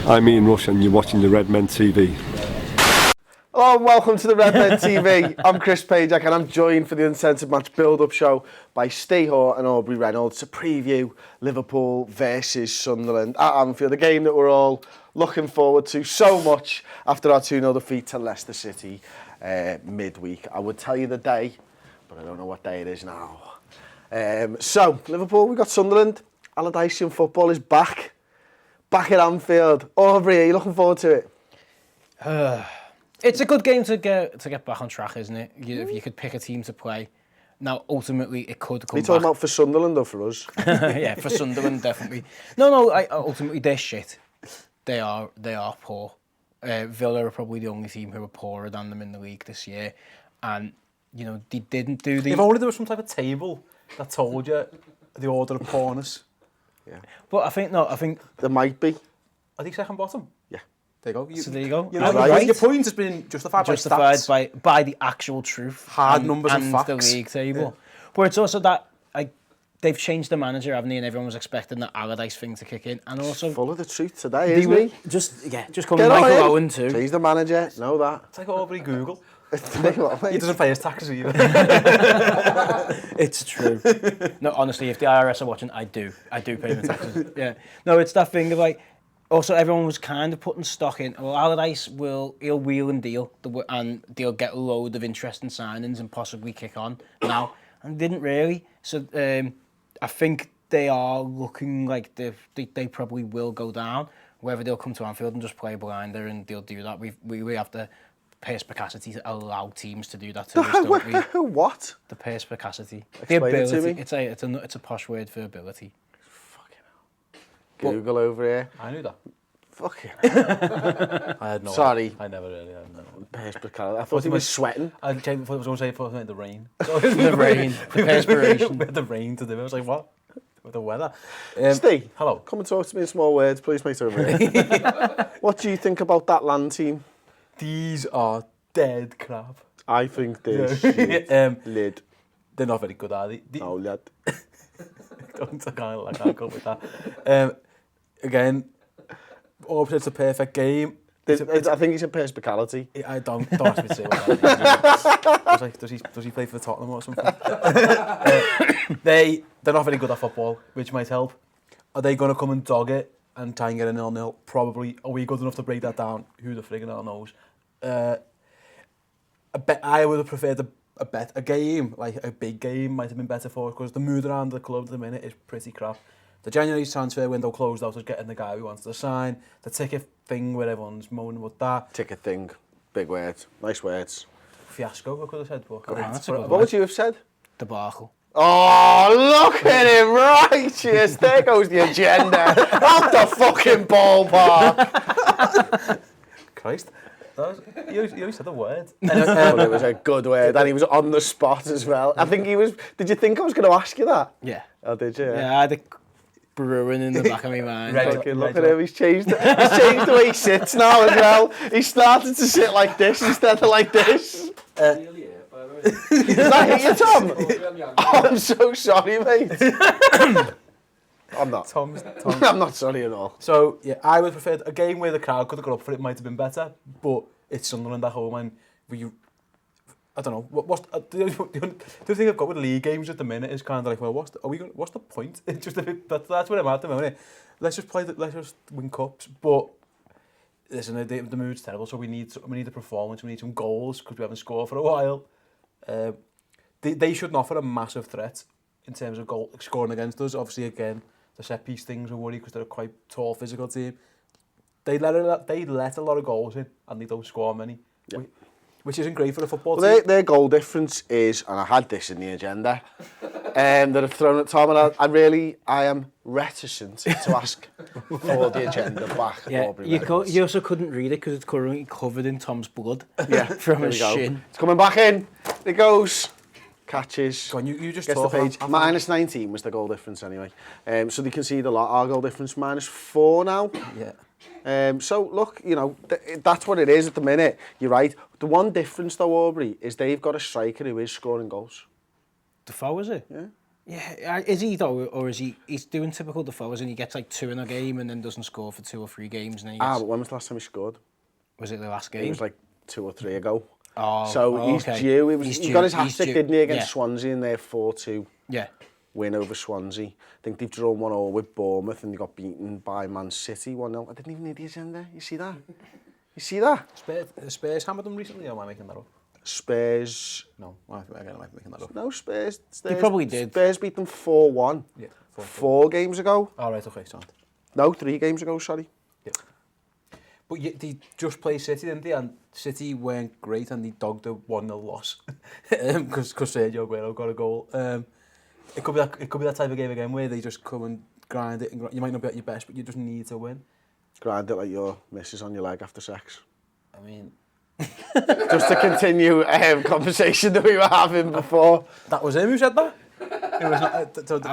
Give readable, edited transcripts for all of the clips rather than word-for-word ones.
I'm Ian Rush and you're watching the Redmen TV. Hello and welcome to the Redmen TV. I'm Chris Pajak and I'm joined for the Uncensored match build-up show by Ste and Aubrey Reynolds to preview Liverpool versus Sunderland at Anfield, a game that we're all looking forward to so much after our 2-0 defeat to Leicester City midweek. I would tell you the day, but I don't know what day it is now. So, Liverpool, we've got Sunderland. Allardyce in football is back at Anfield. Aubrey, are you looking forward to it? It's a good game to get back on track, isn't it? If you could pick a team to play. Now, ultimately, it could come back. Are you talking about for Sunderland or for us? Yeah, for Sunderland, definitely. No, ultimately, they're shit. They are poor. Villa are probably the only team who are poorer than them in the league this year. And, you know, they didn't do the... If only there was some type of table that told you the order of poorness. Yeah. But I think... There might be. Are they second bottom? Yeah. There you go. So there you go. You know, right. Your point has been justified by stats. by the actual truth. Hard numbers and facts. The league table. Yeah. But it's also that they've changed the manager, haven't they? And everyone was expecting that Allardyce thing to kick in. And also... Full of the truth today, isn't he? Just coming Michael Owen too. Change the manager, know that. It's like Aubrey Google. He doesn't pay his taxes either. It's true. No, honestly, if the IRS are watching, I do pay my taxes. Yeah. No, it's that thing of like... Also, everyone was kind of putting stock in. Well, Allardyce he'll wheel and deal, and they'll get a load of interesting signings and possibly kick on now. And didn't really. So I think they are looking like they probably will go down. Whether they'll come to Anfield and just play blinder and they'll do that. We have the perspicacity to allow teams to do that to us, don't we? What? The perspicacity. Explain the ability. it to me. It's a posh word for ability. Google over here. I knew that. Fucking I had no Sorry. idea. I never really had no. perspicacity. I thought he was sweating. I was going to say the rain. The rain. The perspiration. With the rain to do it. I was like, what? With the weather. Steve, hello. Come and talk to me in small words, please, mate, over here. What do you think about that land team? These are dead crap. I think they're shit. Lid. They're not very good, are they? No, lad. I can't go with that. Again, Aubrey, it's a perfect game. I think he's a perspicality. I don't ask me to say what that is. I was like, does he play for Tottenham or something? They're not very good at football, which might help. Are they going to come and dog it and try and get a 0-0? Probably. Are we good enough to break that down? Who the friggin' hell knows? I would have preferred a game, like a big game, might have been better for us because the mood around the club at the minute is pretty crap. The January transfer window closed out as getting the guy who wants to sign. The ticket thing where everyone's moaning about that. Ticket thing. Big words. Nice words. Fiasco, I could have said. But what would you have said? Debacle. Oh, look at him, righteous. There goes the agenda. Out the fucking ballpark. Christ. You only said the word. Well, it was a good word, and he was on the spot as well. I think he was... Did you think I was going to ask you that? Yeah. Oh, did you? Yeah, I had it brewing in the back of my mind. Look at him, he's changed the way he sits now as well. He started to sit like this instead of like this. Is that hit you, Tom? Oh, I'm so sorry, mate. I'm not. I'm not sorry at all. So, yeah, I would prefer a game where the crowd could have got up for it, might have been better, but it's Sunderland at home, and I don't know, the thing I've got with league games at the minute is kind of like, well, what's the point? It's just a bit, that's where I'm at the moment. Let's just win cups, but listen, the mood's terrible, so we need a performance, we need some goals, because we haven't scored for a while. They shouldn't offer a massive threat in terms of scoring against us. Obviously, again, the set piece things are worry because they're a quite tall physical team. They let a lot of goals in and they don't score many, which isn't great for a football team. Their goal difference is, and I had this in the agenda, that I've thrown at Tom, and I am reticent to ask for the agenda back. Yeah, you also couldn't read it because it's currently covered in Tom's blood. Yeah, from his shin. It's coming back in. It goes. Catches. Go on, you just gets the page. Minus 19 was the goal difference anyway. So they concede a lot. Our goal difference -4 now. Yeah. So look, you know, that's what it is at the minute. You're right. The one difference though, Aubrey, is they've got a striker who is scoring goals. Defoe, is it? Yeah. Yeah, is he though, or is he's doing typical Defoe, and he gets like 2 in a game and then doesn't score for 2 or 3 games, and then he gets... But when was the last time he scored? Was it the last game? It was like 2 or 3 ago. Oh, so he's okay. due. He got his He's hat-trick, due. didn't he, against Yeah. Swansea in their 4-2 Yeah. win over Swansea. I think they've drawn 1-1 with Bournemouth and they got beaten by Man City 1-0. I didn't even need the agenda. You see that? You see that? Spurs hammered them recently, or am I making that up? Spurs... No, again, I might be making that up. No, Spurs... They probably did. Spurs beat them 4-1. Yeah, 4 games ago. All right, okay, sound. No, 3 games ago, sorry. Yeah. But they just played City, didn't they? And City weren't great, and they dogged a 1-0 loss because Sergio Aguero got a goal. It could be that type of game again where they just come and grind it. You might not be at your best, but you just need to win. Grind it like your missus on your leg after sex. I mean, Just to continue conversation that we were having before. that was him who said that. It was not.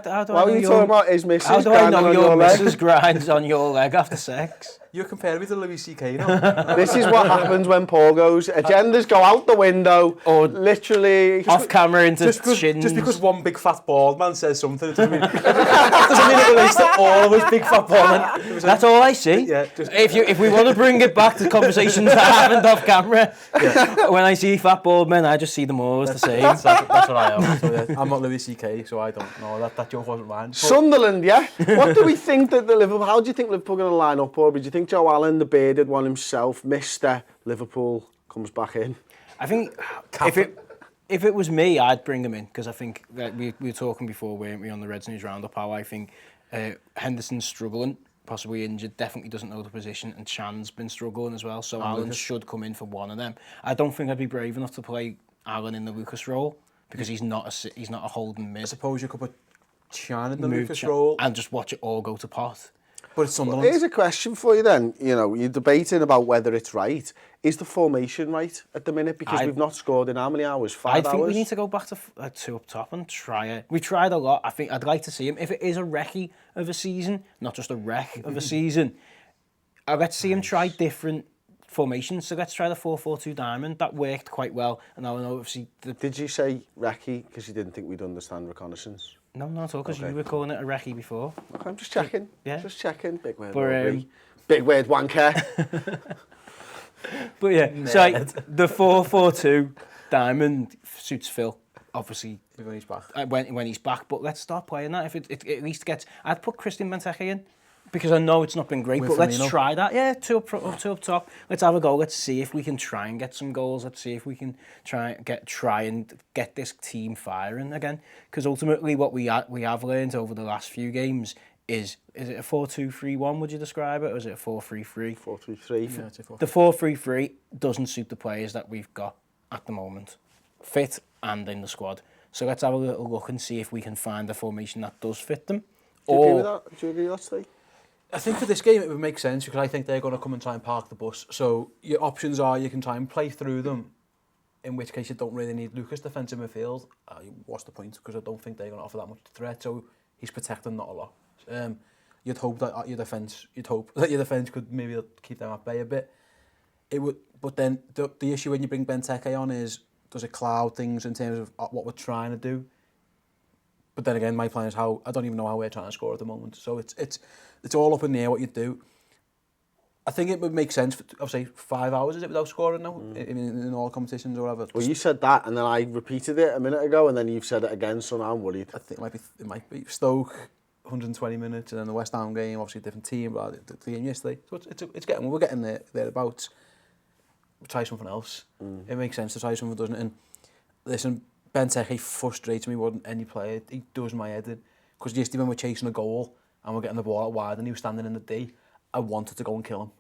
How do Why I were know you talking about his missus How do I grinding know on your leg? missus grinds on your leg after sex? You're comparing me to Louis C.K. now. This is what happens when Paul goes. Agendas go out the window. Or literally... off camera into just shins. because one big fat bald man says something, it doesn't mean it relates to all of us big fat bald men. That's all I see. Yeah, just- If we want to bring it back to conversations that happened off camera, when I see fat bald men, I just see them all as the same. That's what I am. So, yeah, I'm not Louis C.K., so I don't know. That joke wasn't mine. But Sunderland, yeah? What do we think that the Liverpool... How do you think Liverpool are going to line up, Aubrey? Do you think Joe Allen, the bearded one himself, Mr. Liverpool, comes back in? I think if it was me, I'd bring him in, because I think that we were talking before, weren't we, on the Reds News Roundup, how I think Henderson's struggling, possibly injured, definitely doesn't know the position, and Chan's been struggling as well, so Allen should come in for one of them. I don't think I'd be brave enough to play Allen in the Lucas role, because he's not a holding mid. I suppose you could put Chan in the Lucas role and just watch it all go to pot. But it's Sunderland. Here's a question for you then. You know, you're debating about whether it's right. Is the formation right at the minute? Because we've not scored in how many hours? 5 hours? I think we need to go back to 2 up top and try it. We tried a lot. I think I'd like to see him. If it is a recce of a season, not just a wreck of a season, let's see him try different formations. So let's try the 4-4-2 diamond. That worked quite well. And I know obviously... Did you say recce because you didn't think we'd understand reconnaissance? No, not at all, because you were calling it a recce before. Okay, I'm just checking. Yeah. Just checking. Big word. But, big word wanker. But yeah, so like, the 4-4-2 diamond suits Phil, obviously, When he's back. when he's back. But let's start playing that. If it at least gets... I'd put Christian Benteke in, because I know it's not been great, With but let's Firmino. try that. Yeah, 2 up top. Let's have a go. Let's see if we can try and get some goals. Let's see if we can try and get this team firing again. Because ultimately, what we have learned over the last few games is it a 4-2-3-1? Would you describe it, or is it a 4-3-3? 4-3-3. Yeah, it's a 4. The 4-3-3 doesn't suit the players that we've got at the moment, fit and in the squad. So let's have a little look and see if we can find a formation that does fit them. Do you agree with that? Do you agree with that, Steve? I think for this game it would make sense because I think they're going to come and try and park the bus. So your options are you can try and play through them, in which case you don't really need Lucas defensive midfield. What's the point? Because I don't think they're going to offer that much threat. So he's protecting not a lot. You'd hope that your defence could maybe keep them at bay a bit. It would, but then the issue when you bring Benteke on is, does it cloud things in terms of what we're trying to do? But then again, my plan is how I don't even know how we're trying to score at the moment. So it's all up in the air what you do. I think it would make sense for, obviously, 5 hours is it without scoring now in all competitions or whatever. Well, you said that, and then I repeated it a minute ago, and then you've said it again. So now I'm worried. I think it might be Stoke, 120 minutes, and then the West Ham game, obviously a different team, but the game yesterday. So we're getting thereabouts. We'll try something else. It makes sense to try something, doesn't it? And listen, Benteke frustrates me more than any player. He does my head in. Because yesterday when we're chasing a goal and we're getting the ball out wide and he was standing in the D, I wanted to go and kill him.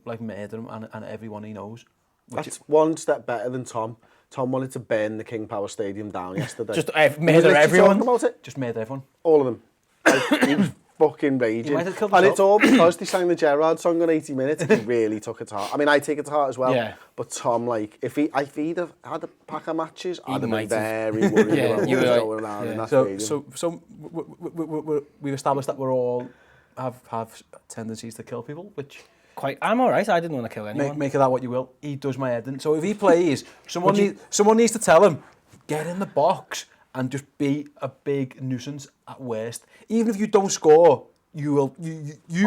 Like murder him and everyone he knows. That's one step better than Tom. Tom wanted to burn the King Power Stadium down yesterday. Just He was murder literally everyone. talking about it. Just murder everyone. All of them. Like, he was fucking raging. might have killed And himself. it's all because they sang the Gerrard song on 80 minutes. He really took it to heart. I mean, I take it to heart as well. Yeah. But Tom, like, if he'd have had a pack of matches, I'd have been might have. very worried Yeah, about what you was were like- going around in that So stadium. we've established that we're all have tendencies to kill people, which I'm all right. I didn't want to kill anyone. make of that what you will. He does my head in. So if he plays, someone needs to tell him, get in the box and just be a big nuisance at worst. Even if you don't score, you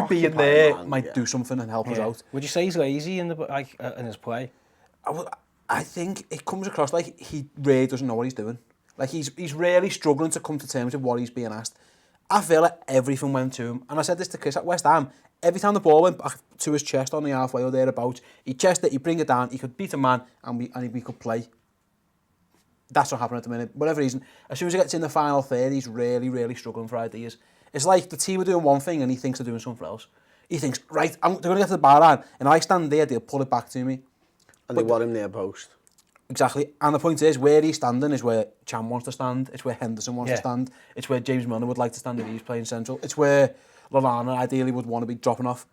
being there might do something and help us out. Would you say he's lazy in in his play? I think it comes across like he really doesn't know what he's doing. Like he's really struggling to come to terms with what he's being asked. I feel like everything went to him, and I said this to Chris at West Ham. Every time the ball went back to his chest on the halfway or thereabouts, he'd chest it, he'd bring it down, he could beat a man, and we could play. That's what happened at the minute. Whatever reason, as soon as he gets in the final third, he's really, really struggling for ideas. It's like the team are doing one thing and he thinks they're doing something else. He thinks, right, they're going to get to the bar line, and I stand there, they'll pull it back to me. And they want him near post. Exactly. And the point is, where he's standing is where Chan wants to stand. It's where Henderson wants to stand. It's where James Milner would like to stand if he's playing central. It's where Lallana ideally would want to be dropping off.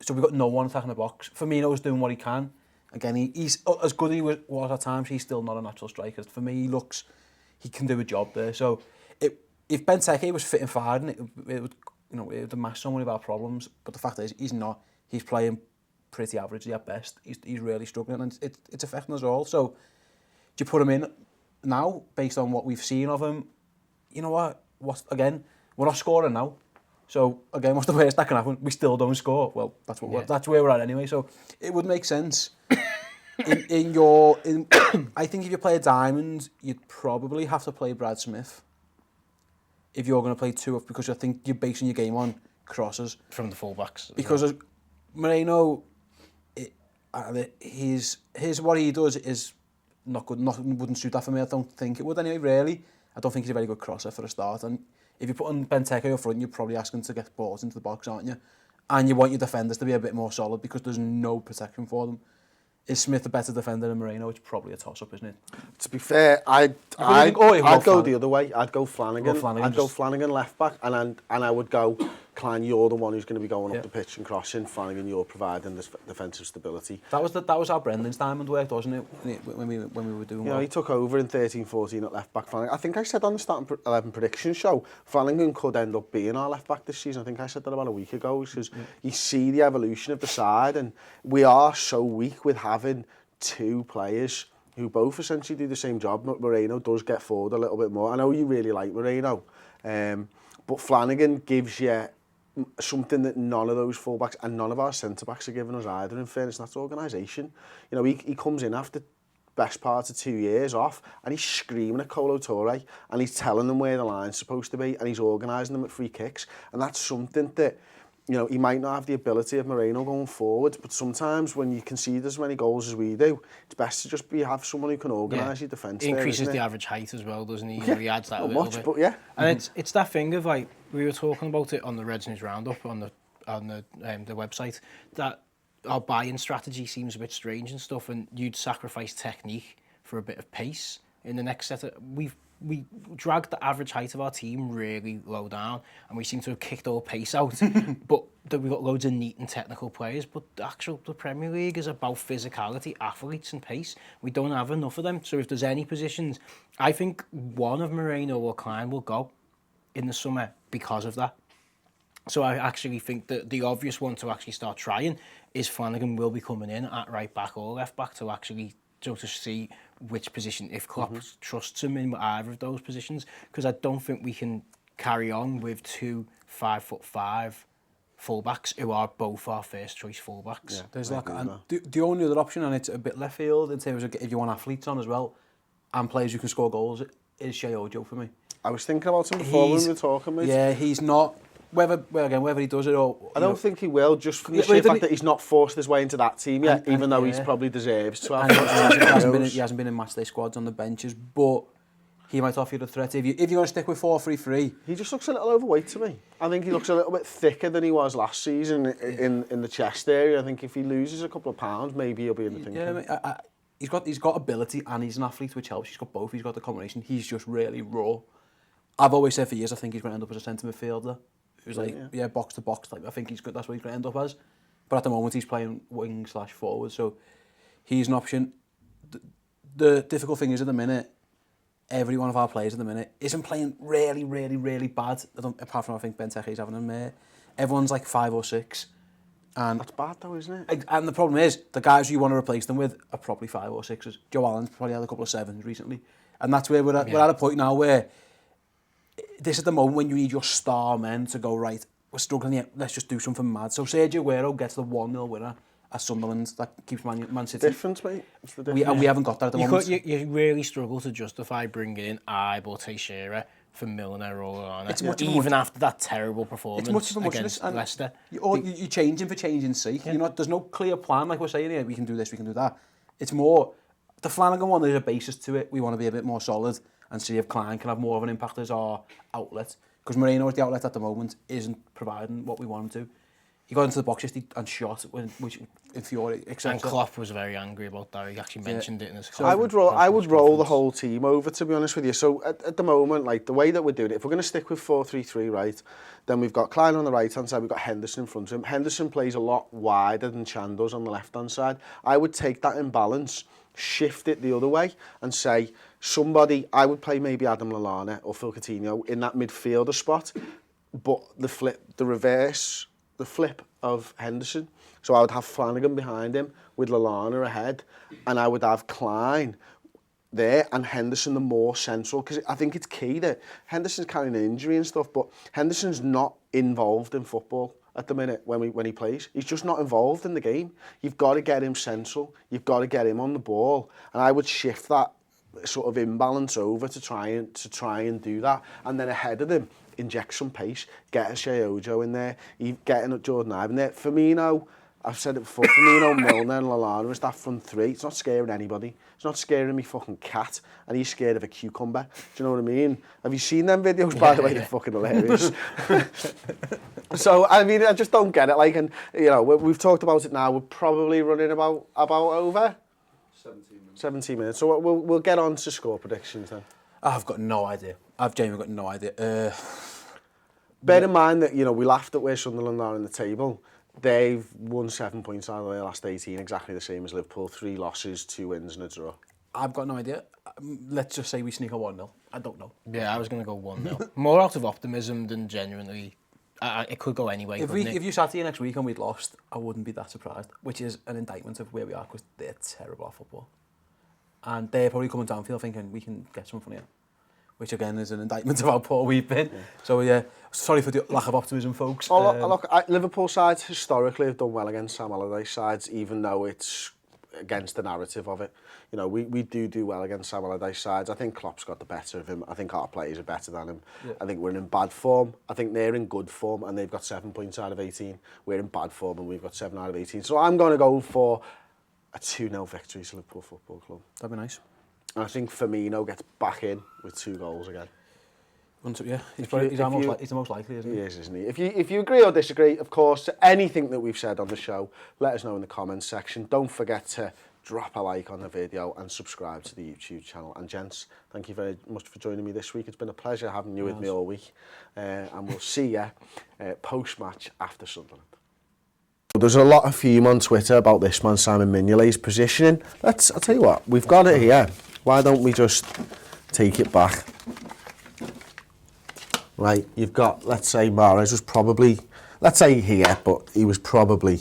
So we've got no one attacking the box. Firmino's doing what he can. Again, he's as good as he was at times. He's still not a natural striker. For me, he can do a job there. So if Benteke was fit and firing, it would mask so many of our problems. But the fact is, he's not. He's playing pretty averagely at best. He's really struggling, and it's affecting us all. So do you put him in now based on what we've seen of him? You know what? Again, we're not scoring now. So again, what's the worst that can happen? We still don't score. Well, that's where we're at anyway. So it would make sense. I think if you play a diamond, you'd probably have to play Brad Smith. If you're going to play two, because I think you're basing your game on crosses from the fullbacks. Because Moreno, his what he does is not good. Wouldn't suit that for me. I don't think it would anyway. Really, I don't think he's a very good crosser for a start. And if you put on Benteke up front, you're probably asking to get balls into the box, aren't you? And you want your defenders to be a bit more solid because there's no protection for them. Is Smith a better defender than Moreno? It's probably a toss-up, isn't it? To be fair, I'd go the other way. I'd go Flanagan. I'd go Flanagan left back, and I would go, Klein, you're the one who's going to be going up the pitch and crossing. Flanagan, you're providing the defensive stability. That was how Brendan's diamond worked, wasn't it? When we were doing well. He took over in 13-14 at left back. Flanagan. I think I said on the starting 11 prediction show, Flanagan could end up being our left back this season. I think I said that about a week ago, because you see the evolution of the side, and we are so weak with having two players who both essentially do the same job. Moreno does get forward a little bit more. I know you really like Moreno, but Flanagan gives you something that none of those fullbacks and none of our centre-backs are giving us either, in fairness. That's organisation. You know, he comes in after best part of 2 years off, and he's screaming at Kolo Touré, and he's telling them where the line's supposed to be, and he's organising them at free kicks. And that's something that, you know, he might not have the ability of Moreno going forward, but sometimes when you concede as many goals as we do, it's best to just have someone who can organise your defence. He increases the average height as well, doesn't he? You know, he adds that a little bit. But yeah. And it's that thing of, like, we were talking about it on the Reds News Roundup on the website, that our buy-in strategy seems a bit strange and stuff, and you'd sacrifice technique for a bit of pace in the next set. We dragged the average height of our team really low down, and we seem to have kicked all pace out. But we've got loads of neat and technical players, but the Premier League is about physicality, athletes and pace. We don't have enough of them. So if there's any positions, I think one of Moreno or Klein will go in the summer because of that. So I actually think that the obvious one to actually start trying is Flanagan will be coming in at right back or left back to actually to see which position, if Klopp trusts him in either of those positions, because I don't think we can carry on with 2 5'5" fullbacks who are both our first choice fullbacks. Yeah, there's the only other option, and it's a bit left field in terms of if you want athletes on as well and players who can score goals, is Shea Ojo for me. I was thinking about him before when we were talking, mate. Yeah, he's not. Whether he does it or... I don't think he will, just from the sheer fact that he's not forced his way into that team yet, even though he's probably deserves to have. He hasn't been in matchday squads on the benches, but he might offer you the threat. If you're going to stick with 4-3-3... He just looks a little overweight to me. I think he looks a little bit thicker than he was last season in the chest area. I think if he loses a couple of pounds, maybe he'll be in the thinking. Yeah, he's got ability and he's an athlete, which helps. He's got both. He's got the combination. He's just really raw. I've always said for years I think he's going to end up as a centre midfielder. Who's box to box type. I think he's good. That's what he's going to end up as. But at the moment he's playing wing/forward, so he's an option. The difficult thing is at the minute, every one of our players at the minute isn't playing really, really, really bad. Apart from I think Benteke's having them there. Everyone's like 5 or 6. And that's bad though, isn't it? And the problem is the guys you want to replace them with are probably 5 or 6s. Joe Allen's probably had a couple of 7s recently. And that's where we're at a point now where this is the moment when you need your star men to go, right, we're struggling here, let's just do something mad. So Sergio Aguero gets the 1-0 winner at Sunderland. That keeps Man City. Difference, mate. It's the difference. We haven't got that at the moment. You really struggle to justify bringing in Ibe or Teixeira for Milner or Lallana, even after that terrible performance against Leicester. You're changing for changing's sake. Yeah. There's no clear plan, like we're saying here, we can do this, we can do that. It's more, the Flanagan one, there's a basis to it. We want to be a bit more solid and see if Klein can have more of an impact as our outlet. Because Moreno as the outlet at the moment isn't providing what we want him to. He got into the box yesterday and shot, which infuriated, etc. And Klopp was very angry about that. He actually mentioned it in his. So I would roll the whole team over, to be honest with you. So at the moment, like the way that we're doing it, if we're going to stick with 4-3-3, right, then we've got Klein on the right hand side, we've got Henderson in front of him. Henderson plays a lot wider than Chan does on the left hand side. I would take that imbalance, shift it the other way, and say somebody. I would play maybe Adam Lallana or Phil Coutinho in that midfielder spot, but the flip of Henderson. So I would have Flanagan behind him with Lallana ahead, and I would have Klein there and Henderson the more central, because I think it's key that Henderson's carrying an injury and stuff, but Henderson's not involved in football at the minute when he plays. He's just not involved in the game. You've got to get him central. You've got to get him on the ball, and I would shift that sort of imbalance over to try and do that, and then ahead of him inject some pace, get a Ste Ojo in there, getting Jordan Ibe in there. Firmino, I've said it before, Firmino, Milner and Lallana is that front three. It's not scaring anybody. It's not scaring me fucking cat, and he's scared of a cucumber. Do you know what I mean? Have you seen them videos, by the way? They're fucking hilarious. So, I mean, I just don't get it. Like, and, you know, we've talked about it now. We're probably running about over 17 minutes. So we'll get on to score predictions then. I've got no idea. I've genuinely got no idea. Bear in mind that, you know, we laughed at where Sunderland are in the table. They've won 7 points out of their last 18, exactly the same as Liverpool. 3 losses, 2 wins and a draw. I've got no idea. Let's just say we sneak a 1-0. I don't know. Yeah, I was going to go 1-0. More out of optimism than genuinely. It could go anyway. If you sat here next week and we'd lost, I wouldn't be that surprised, which is an indictment of where we are, because they're terrible at football. And they're probably coming down field thinking we can get something here, which again is an indictment of how poor we've been. Yeah. So yeah, sorry for the lack of optimism, folks. Look, Liverpool sides historically have done well against Sam Allardyce sides, even though it's against the narrative of it. You know, we do well against Sam Allardyce sides. I think Klopp's got the better of him. I think our players are better than him. Yeah. I think we're in bad form. I think they're in good form, and they've got 7 points out of 18. We're in bad form, and we've got 7 out of 18. So I'm going to go for a 2-0 victory to Liverpool Football Club. That'd be nice. And I think Firmino gets back in with 2 goals again. Yeah, he's the most likely, isn't he? He is, isn't he? If you agree or disagree, of course, to anything that we've said on the show, let us know in the comments section. Don't forget to drop a like on the video and subscribe to the YouTube channel. And gents, thank you very much for joining me this week. It's been a pleasure having you with me all week. And we'll see you post-match after Sunderland. There's a lot of fume on Twitter about this man, Simon Mignolet's positioning. I'll tell you what, we've got it here. Why don't we just take it back? Right, you've got, let's say Mahrez was probably, let's say here, but he was probably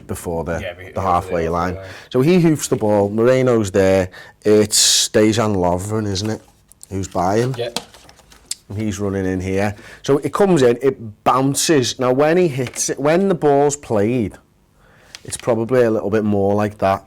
before the halfway line. So he hoofs the ball, Moreno's there, it's Dejan Lovren, isn't it, who's by him? Yeah. He's running in here. So it comes in, it bounces. Now when he hits it, when the ball's played, it's probably a little bit more like that.